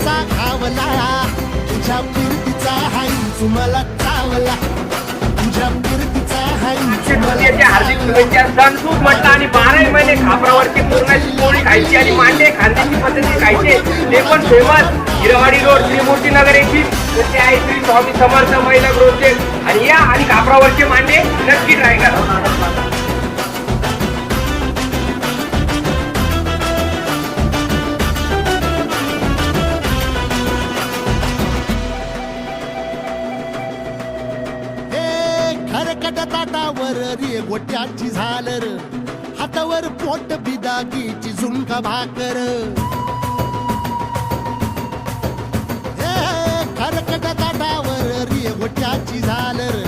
कसा खावला तुझ्या फिरतीचा हाई मला चावला तुझ्या फिरतीचा हाई तृतीयेच्या हार्दिक शुभेच्छा. सण खूप म्हटलं आणि 12 महिने खापरावरची पूर्णाची पोळी खायची आणि मांडे खाण्याची पद्धती खायचे ते पण फेमस हिरवाडी रोड त्रिमूर्ती नगर येथील जसे आहे श्री स्वामी समर्थ महिला ग्रोथचे आणि या आणि खापरावरचे मांडे नक्की ट्राय करा. खरकट ताटावर रे गोट्याची झालर हातावर पोट बिदागीची झुणका भाकर खरकट ताटावर रे गोट्याची झालर